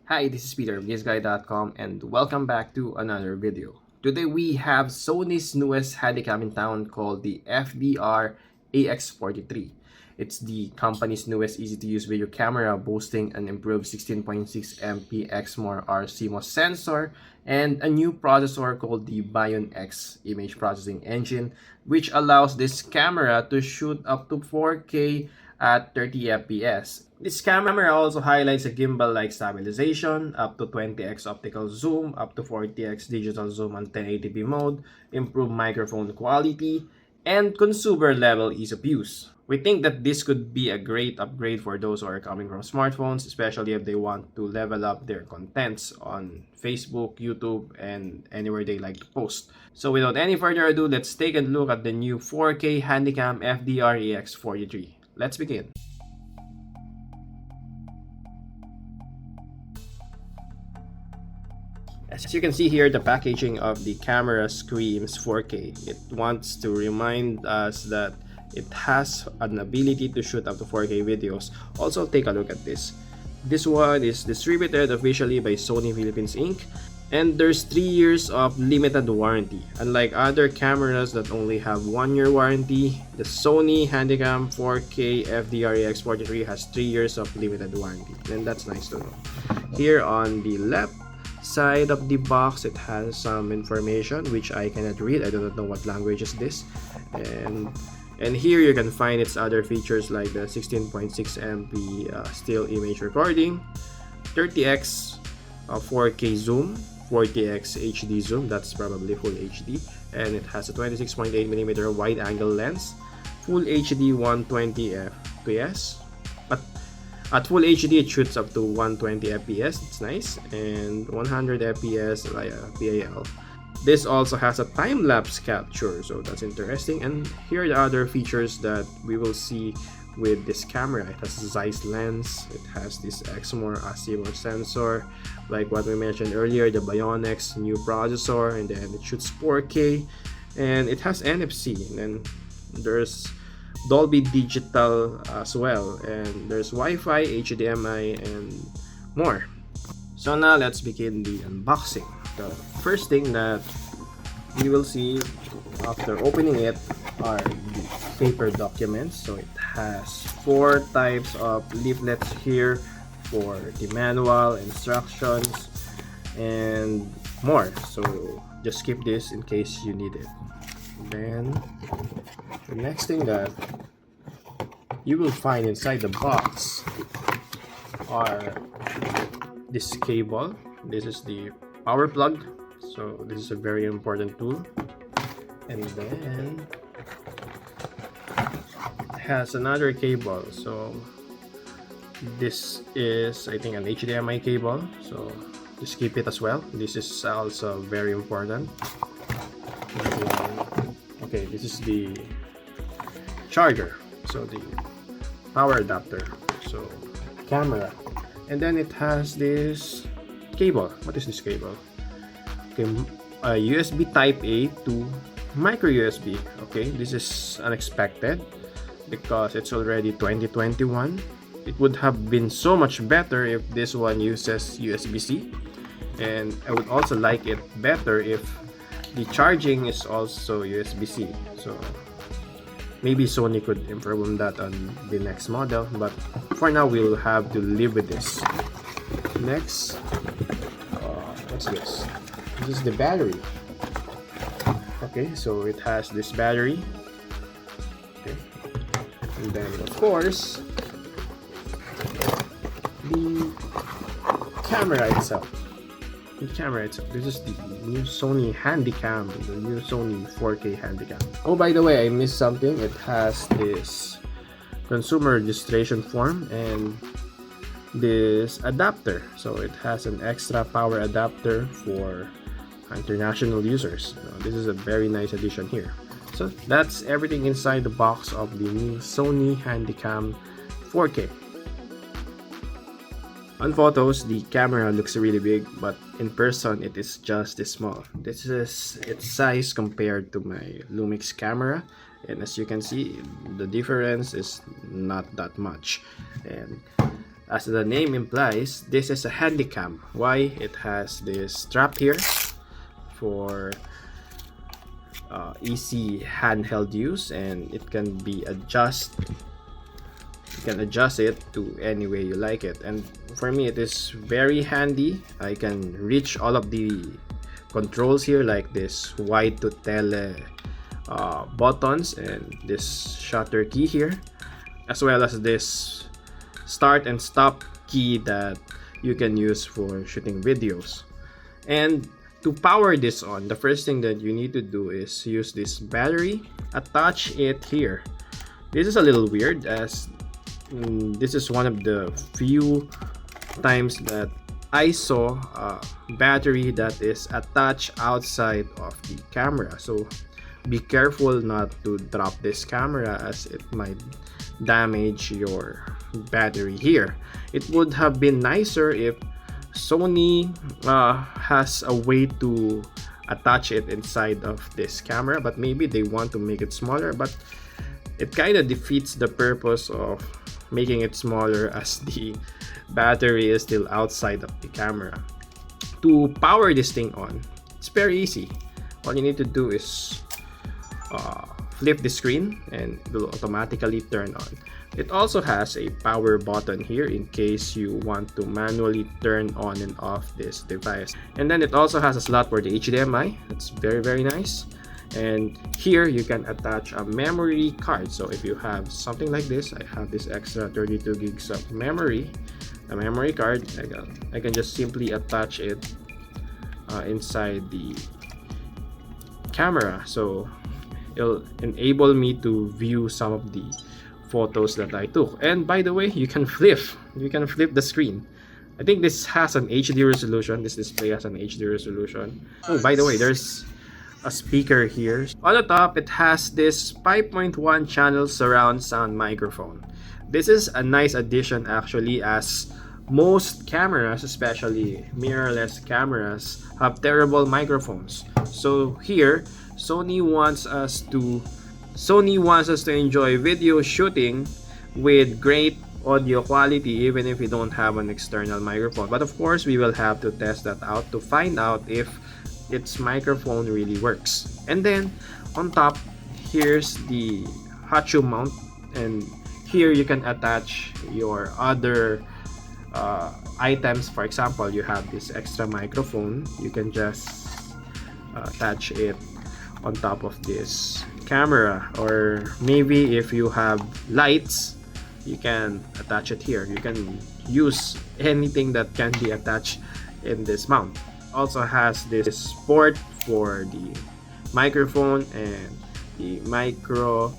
Hi, this is Peter of GIZGUIDEPH and welcome back to another video. Today we have Sony's newest Handycam in town called the FDR-AX43. It's the company's newest easy-to-use video camera boasting an improved 16.6MP Exmor CMOS sensor and a new processor called the Bion X image processing engine, which allows this camera to shoot up to 4K at 30 fps. This camera also highlights a gimbal-like stabilization, up to 20x optical zoom, up to 40x digital zoom on 1080p mode, improved microphone quality, and consumer-level ease of use. We think that this could be a great upgrade for those who are coming from smartphones, especially if they want to level up their contents on Facebook, YouTube, and anywhere they like to post. So without any further ado, let's take a look at the new 4K Handycam FDR-AX43. Let's begin. As you can see here, the packaging of the camera screams 4K. It wants to remind us that it has an ability to shoot up to 4K videos. Also, take a look at this. This one is distributed officially by Sony Philippines Inc. And there's 3 years of limited warranty. Unlike other cameras that only have 1 year warranty, the Sony Handycam 4K FDR-AX43 has 3 years of limited warranty. And that's nice to know. Here on the left side of the box, it has some information which I cannot read. I do not know what language is this. And here you can find its other features like the 16.6MP still image recording, 30x 4K zoom, 40x HD zoom, that's probably full HD, and it has a 26.8mm wide angle lens, full HD 120 fps. At full HD it shoots up to 120 fps, it's nice, and 100 fps PAL. This also has a time-lapse capture, so that's interesting. And here are the other features that we will see with this camera. It has a ZEISS lens, it has this Exmor CMOS sensor, like what we mentioned earlier, the Bion X new processor, and then it shoots 4K, and it has NFC, and then there's Dolby Digital as well, and there's Wi-Fi, HDMI, and more. So now let's begin the unboxing. The first thing that we will see after opening it are the paper documents. So it has 4 types of leaflets here for the manual, instructions, and more. So just skip this in case you need it. Then the next thing that you will find inside the box are this cable. This is the power plug, so this is a very important tool. And then it has another cable, so this is, I think, an HDMI cable, so just keep it as well. This is also very important. Okay, this is the charger, so the power adapter, so camera. And then it has this cable. What is this cable? Okay, USB type A to micro USB. Okay, this is unexpected because it's already 2021. It would have been so much better if this one uses USB-C, and I would also like it better if the charging is also USB-C. So maybe Sony could improve on that on the next model, but for now we'll have to live with this. Next, what's this? This is the battery. Okay, so it has this battery. Okay, and then of course the camera itself. This is the new Sony Handycam, the new Sony 4K Handycam. Oh, by the way, I missed something. It has this consumer registration form and this adapter. So it has an extra power adapter for international users. This is a very nice addition here. So that's everything inside the box of the new Sony Handycam 4K. On photos, the camera looks really big, but in person, it is just this small. This is its size compared to my Lumix camera, and as you can see, the difference is not that much. And As the name implies, this is a Handycam. Why? It has this strap here for easy handheld use, and it can be adjusted. You can adjust it to any way you like it, and for me it is very handy. I can reach all of the controls here, like this wide to tele buttons and this shutter key here, as well as this start and stop key that you can use for shooting videos. And to power this on, the first thing that you need to do is use this battery, attach it here. This is a little weird, as this is one of the few times that I saw a battery that is attached outside of the camera. So be careful not to drop this camera, as it might damage your battery here. It would have been nicer if Sony has a way to attach it inside of this camera, but maybe they want to make it smaller, but it kind of defeats the purpose of making it smaller, as the battery is still outside of the camera. To power this thing on, it's very easy. All you need to do is flip the screen and it will automatically turn on. It also has a power button here in case you want to manually turn on and off this device. And then it also has a slot for the HDMI. That's very nice. And here you can attach a memory card. So if you have something like this, I have this extra 32 gigs of memory, a memory card, I can just simply attach it inside the camera. So it'll enable me to view some of the photos that I took. And by the way, you can flip the screen. I think this has an HD resolution. This display has an HD resolution. Oh, by the way, there's a speaker here. On the top, it has this 5.1 channel surround sound microphone. This is a nice addition actually, as most cameras, especially mirrorless cameras, have terrible microphones. So here, Sony wants us to enjoy video shooting with great audio quality, even if we don't have an external microphone. But of course, we will have to test that out to find out if its microphone really works. And then on top, here's the hot shoe mount, and here you can attach your other items. For example, you have this extra microphone, you can just attach it on top of this camera, or maybe if you have lights, you can attach it here. You can use anything that can be attached in this mount. Also has this port for the microphone and the micro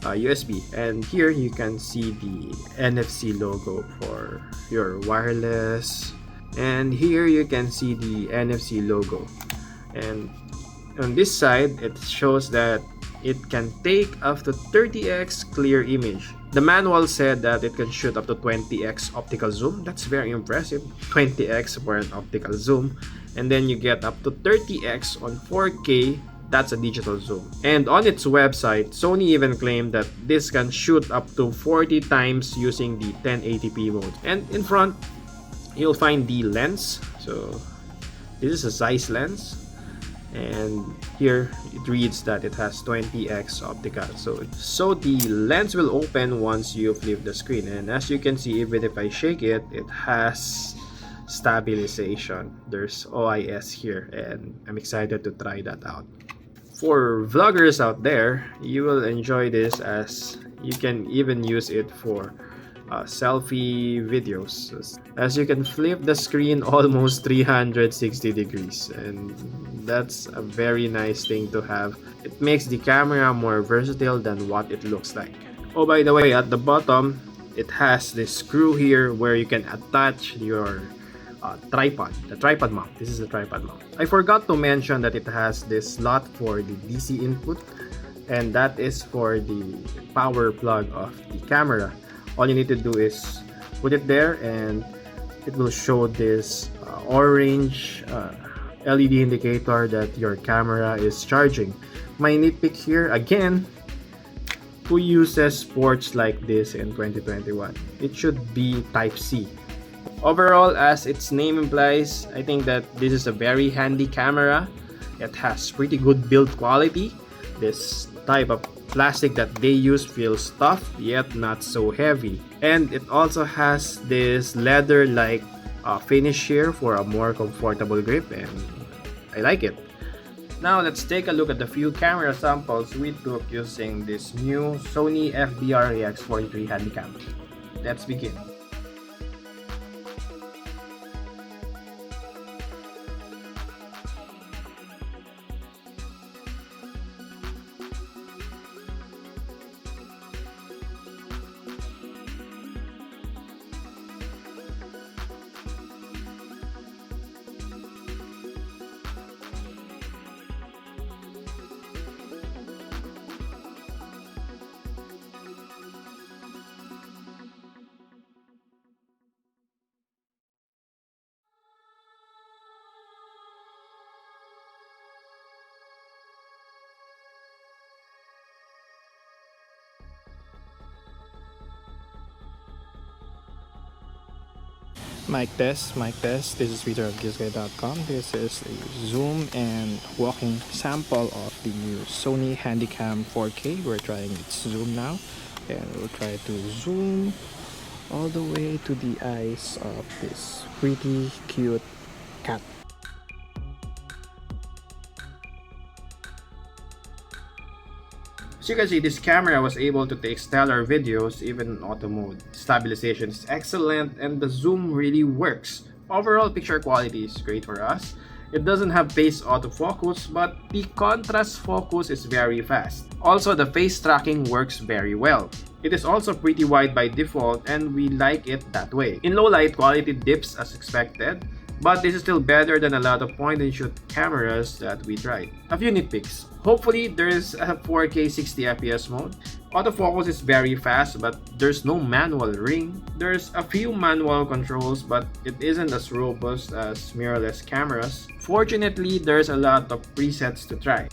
USB, and here you can see the NFC logo for your wireless, and here you can see the NFC logo. And on this side, it shows that it can take up to 30x clear image. The manual said that it can shoot up to 20x optical zoom. That's very impressive, 20x for an optical zoom. And then you get up to 30x on 4K. That's a digital zoom. And on its website, Sony even claimed that this can shoot up to 40 times using the 1080p mode. And in front, you'll find the lens. So this is a ZEISS lens, and here it reads that it has 20x optical. So the lens will open once you flip the screen, and as you can see, even if I shake it, it has stabilization. There's OIS here, and I'm excited to try that out. For vloggers out there, you will enjoy this, as you can even use it for selfie videos, as you can flip the screen almost 360 degrees, and that's a very nice thing to have. It makes the camera more versatile than what it looks like. Oh, by the way, at the bottom, it has this screw here where you can attach your tripod, the tripod mount. This is the tripod mount. I forgot to mention that it has this slot for the DC input, and that is for the power plug of the camera. All you need to do is put it there, and it will show this orange LED indicator that your camera is charging. My nitpick here again, who uses ports like this in 2021. It should be Type-C. Overall, as its name implies, I think that this is a very handy camera. It has pretty good build quality. This type of plastic that they use feels tough yet not so heavy. And it also has this leather-like finish here for a more comfortable grip, and I like it. Now let's take a look at the few camera samples we took using this new Sony FDR-AX43 Handycam. Let's begin. Mic test, mic test. This is Peter of GIZGUIDEPH.com. This is a zoom and walking sample of the new Sony Handycam 4K. We're trying its zoom now, and we'll try to zoom all the way to the eyes of this pretty cute cat. As you can see, this camera was able to take stellar videos even in auto mode. Stabilization is excellent and the zoom really works. Overall picture quality is great for us. It doesn't have phase autofocus, but the contrast focus is very fast. Also, the face tracking works very well. It is also pretty wide by default and we like it that way. In low light, quality dips as expected, but this is still better than a lot of point and shoot cameras that we tried. A few nitpicks. Hopefully there's a 4K 60 FPS mode. Autofocus is very fast but there's no manual ring. There's a few manual controls but it isn't as robust as mirrorless cameras. Fortunately, there's a lot of presets to try.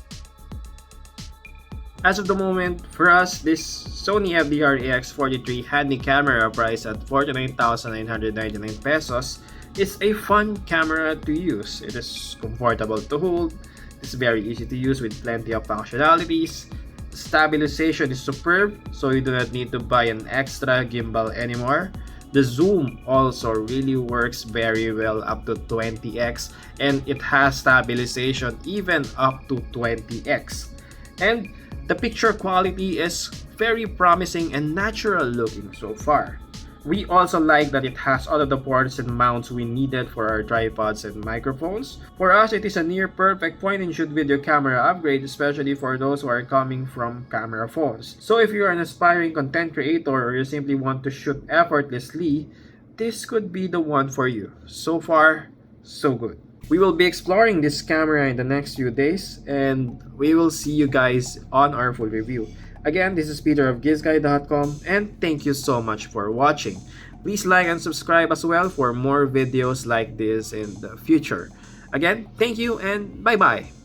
As of the moment, for us, this Sony FDR-AX43 handy camera priced at 49,999 pesos is a fun camera to use. It is comfortable to hold. It's very easy to use with plenty of functionalities. Stabilization is superb, so you do not need to buy an extra gimbal anymore. The zoom also really works very well up to 20x, and it has stabilization even up to 20x. And the picture quality is very promising and natural looking so far. We also like that it has all of the ports and mounts we needed for our tripods and microphones. For us, it is a near perfect point-and-shoot video camera upgrade, especially for those who are coming from camera phones. So if you are an aspiring content creator or you simply want to shoot effortlessly, this could be the one for you. So far, so good. We will be exploring this camera in the next few days and we will see you guys on our full review. Again, this is Peter of GIZGUIDEPH.com and thank you so much for watching. Please like and subscribe as well for more videos like this in the future. Again, thank you and bye-bye!